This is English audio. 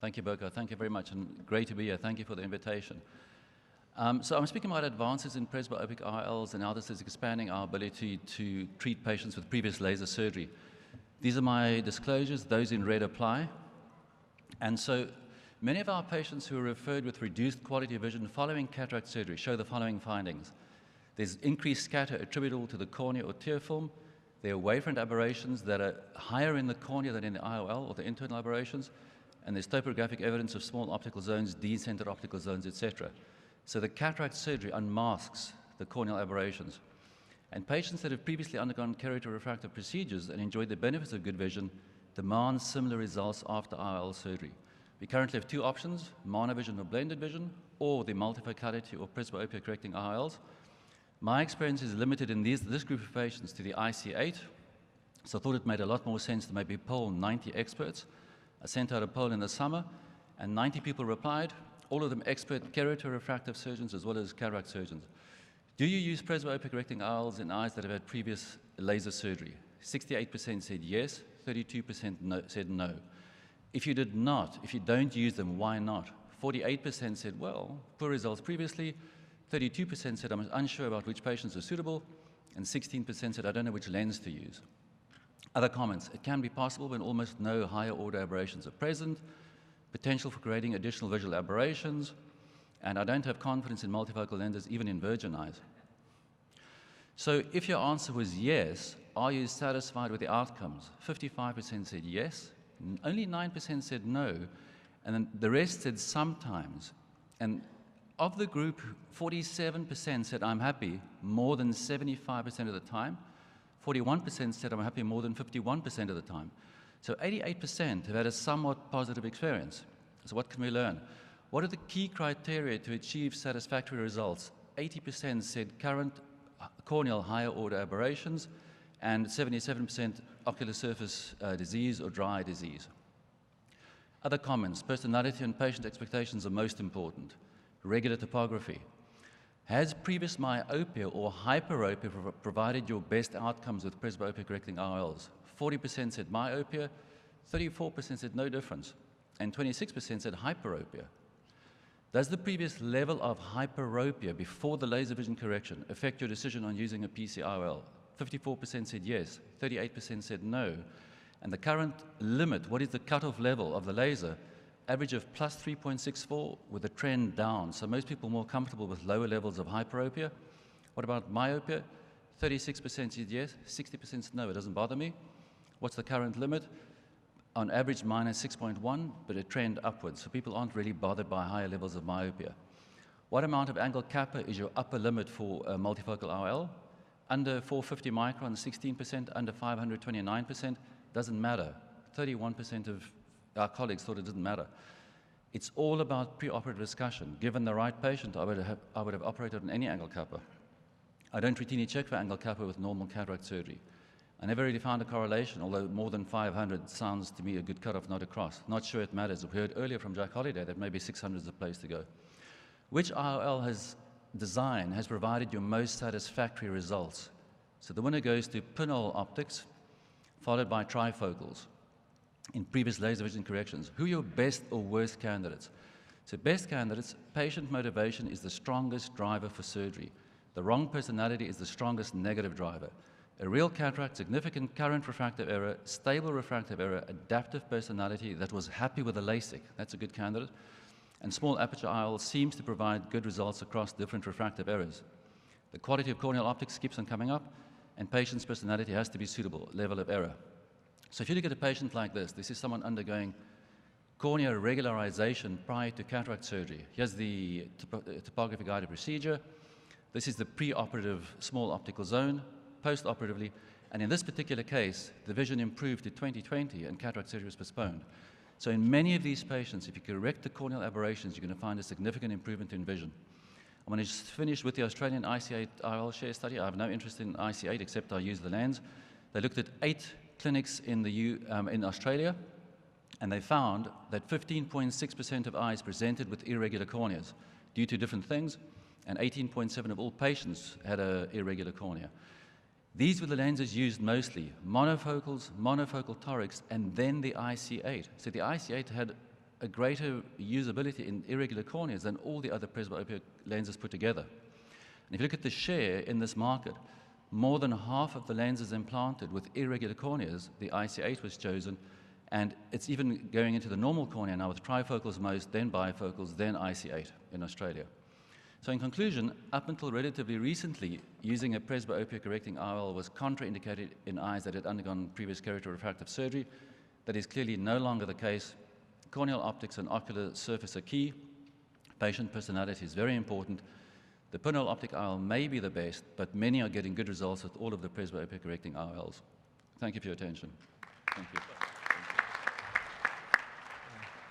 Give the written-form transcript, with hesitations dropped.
Thank you, Burko. Thank you very much, and great to be here. Thank you for the invitation. So I'm speaking about advances in presbyopic IOLs and how this is expanding our ability to treat patients with previous laser surgery. These are my disclosures. Those in red apply. And so many of our patients who are referred with reduced quality of vision following cataract surgery show the following findings. There's increased scatter attributable to the cornea or tear film. There are wavefront aberrations that are higher in the cornea than in the IOL, or the internal aberrations. And there's topographic evidence of small optical zones, decentered optical zones, etc. So the cataract surgery unmasks the corneal aberrations. And patients that have previously undergone keratorefractive procedures and enjoyed the benefits of good vision demand similar results after IOL surgery. We currently have two options, monovision or blended vision, or the multifocality or presbyopia correcting IOLs. My experience is limited in this group of patients to the IC8, so I thought it made a lot more sense to maybe poll 90 experts. I sent out a poll in the summer, and 90 people replied, all of them expert keratorefractive surgeons as well as cataract surgeons. Do you use presbyopic correcting IOLs in eyes that have had previous laser surgery? 68% said yes, 32% said no. If you did not, if you don't use them, why not? 48% said, well, poor results previously. 32% said, I'm unsure about which patients are suitable. And 16% said, I don't know which lens to use. Other comments, it can be possible when almost no higher order aberrations are present, potential for creating additional visual aberrations, and I don't have confidence in multifocal lenses, even in virgin eyes. So if your answer was yes, are you satisfied with the outcomes? 55% said yes, only 9% said no, and then the rest said sometimes. And of the group, 47% said I'm happy more than 75% of the time. 41% said I'm happy more than 51% of the time. So 88% have had a somewhat positive experience. So what can we learn? What are the key criteria to achieve satisfactory results? 80% said current corneal higher order aberrations, and 77% ocular surface disease or dry disease. Other comments, personality and patient expectations are most important. Regular topography. Has previous myopia or hyperopia provided your best outcomes with presbyopia correcting IOLs? 40% said myopia, 34% said no difference, and 26% said hyperopia. Does the previous level of hyperopia before the laser vision correction affect your decision on using a PC-IOL? 54% said yes, 38% said no, and the current limit, what is the cutoff level of the laser? Average of plus 3.64 with a trend down. So most people are more comfortable with lower levels of hyperopia. What about myopia? 36% said yes, 60% said no, it doesn't bother me. What's the current limit? On average, minus 6.1, but a trend upwards. So people aren't really bothered by higher levels of myopia. What amount of angle kappa is your upper limit for a multifocal IOL? Under 450 micron, 16%, under 500, 29%, doesn't matter. 31% of our colleagues thought it didn't matter. It's all about preoperative discussion. Given the right patient, I would have operated on any angle kappa. I don't routinely check for angle kappa with normal cataract surgery. I never really found a correlation, although more than 500 sounds to me a good cutoff, not a cross. Not sure it matters. We heard earlier from Jack Holliday that maybe 600 is the place to go. Which IOL design has provided your most satisfactory results? So the winner goes to pinhole optics, followed by trifocals. In previous laser vision corrections, who are your best or worst candidates? So best candidates, patient motivation is the strongest driver for surgery. The wrong personality is the strongest negative driver. A real cataract, significant current refractive error, stable refractive error, adaptive personality that was happy with a LASIK, that's a good candidate. And small aperture IOL seems to provide good results across different refractive errors. The quality of corneal optics keeps on coming up, and patient's personality has to be suitable, level of error. So if you look at a patient like this is someone undergoing cornea regularization prior to cataract surgery. Here's the topography-guided procedure. This is the preoperative small optical zone, post-operatively, and in this particular case, the vision improved to 20/20 and cataract surgery was postponed. So in many of these patients, if you correct the corneal aberrations, you're going to find a significant improvement in vision. I'm going to just finish with the Australian IC8 IOL share study. I have no interest in IC8 except I use the lens. They looked at 8 clinics in Australia, and they found that 15.6% of eyes presented with irregular corneas due to different things, and 18.7% of all patients had an irregular cornea. These were the lenses used mostly, monofocals, monofocal torics, and then the IC8. So the IC8 had a greater usability in irregular corneas than all the other presbyopic lenses put together. And if you look at the share in this market, more than half of the lenses implanted with irregular corneas, the IC8 was chosen, and it's even going into the normal cornea now with trifocals most, then bifocals, then IC8 in Australia. So in conclusion, up until relatively recently, using a presbyopic correcting IOL was contraindicated in eyes that had undergone previous keratocondylar refractive surgery. That is clearly no longer the case. Corneal optics and ocular surface are key. Patient personality is very important. The pinhole optic IOL may be the best, but many are getting good results with all of the presbyopic correcting IOLs. Thank you for your attention. Thank you.